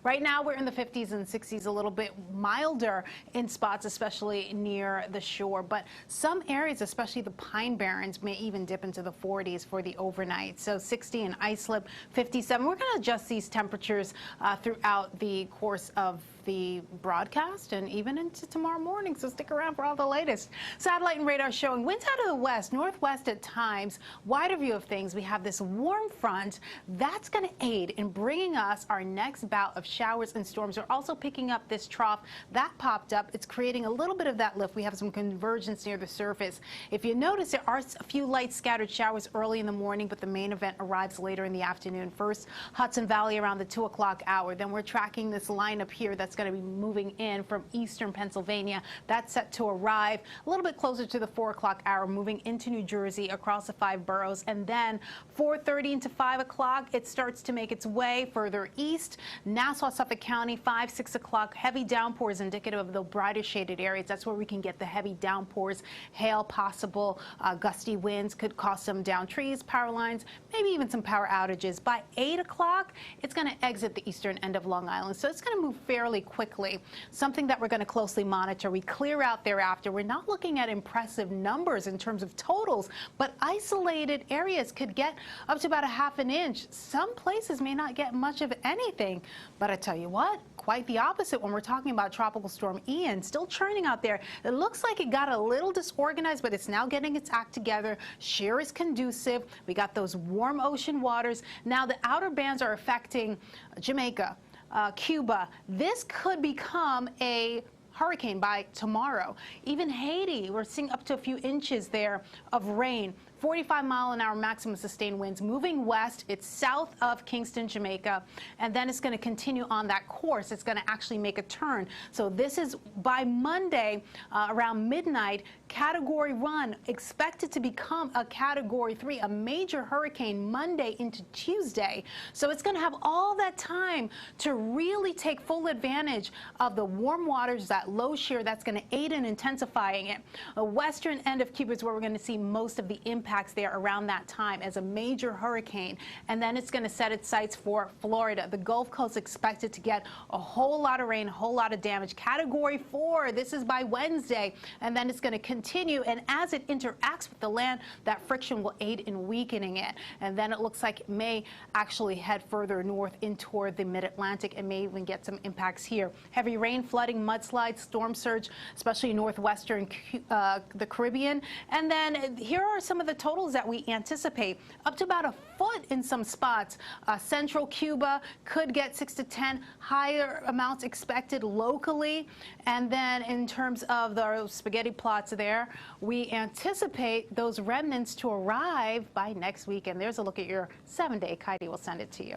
Right now we're in the 50s and 60s, a little bit milder in spots, especially near the shore. But some areas, especially the Pine Barrens, may even dip into the 40s for the overnight. So 60 in Islip, 57. We're going to adjust these temperatures throughout the course of the broadcast and even into tomorrow morning, so stick around for all the latest. Satellite and radar showing winds out of the west, northwest at times. Wider view of things, we have this warm front that's going to aid in bringing us our next bout of showers and storms. We're also picking up this trough that popped up. It's creating a little bit of that lift. We have some convergence near the surface. If you notice, there are a few light scattered showers early in the morning, but the main event arrives later in the afternoon. First, Hudson Valley around the 2 o'clock hour. Then we're tracking this lineup here that's going to be moving in from eastern Pennsylvania. That's set to arrive a little bit closer to the 4 o'clock hour, moving into New Jersey across the 5 boroughs. And then 4:30 into 5 o'clock, it starts to make its way further east. Nassau, Suffolk County, 5, 6 o'clock. Heavy downpours indicative of the brighter shaded areas. That's where we can get the heavy downpours, hail possible, gusty winds could cause some down trees, power lines, maybe even some power outages. By 8 o'clock, it's going to exit the eastern end of Long Island. So it's going to move fairly quickly. Something that we're going to closely monitor. We clear out thereafter. We're not looking at impressive numbers in terms of totals, but isolated areas could get up to about a half an inch. Some places may not get much of anything, but I tell you what, quite the opposite when we're talking about Tropical Storm Ian. Still churning out there. It looks like it got a little disorganized, but it's now getting its act together. Shear is conducive. We got those warm ocean waters. Now the outer bands are affecting Jamaica, Cuba. This could become a hurricane by tomorrow. Even Haiti, we're seeing up to a few inches there of rain. 45-mile-an-hour maximum sustained winds moving west. It's south of Kingston, Jamaica, and then it's going to continue on that course. It's going to actually make a turn. So this is by Monday around midnight. Category 1 expected to become a Category 3, a major hurricane Monday into Tuesday. So it's going to have all that time to really take full advantage of the warm waters, that low shear that's going to aid in intensifying it. The western end of Cuba is where we're going to see most of the impacts there around that time as a major hurricane, and then it's going to set its sights for Florida. The Gulf Coast expected to get a whole lot of rain, a whole lot of damage. Category 4, this is by Wednesday, and then it's going to continue, and as it interacts with the land, that friction will aid in weakening it, and then it looks like it may actually head further north in toward the mid-Atlantic and may even get some impacts here. Heavy rain, flooding, mudslides, storm surge, especially northwestern the Caribbean. And then here are some of the totals that we anticipate. Up to about a foot in some spots. Central Cuba could get 6 to 10, higher amounts expected locally. And then in terms of the spaghetti plots there, we anticipate those remnants to arrive by next week. And there's a look at your 7-day. Kaidi will send it to you.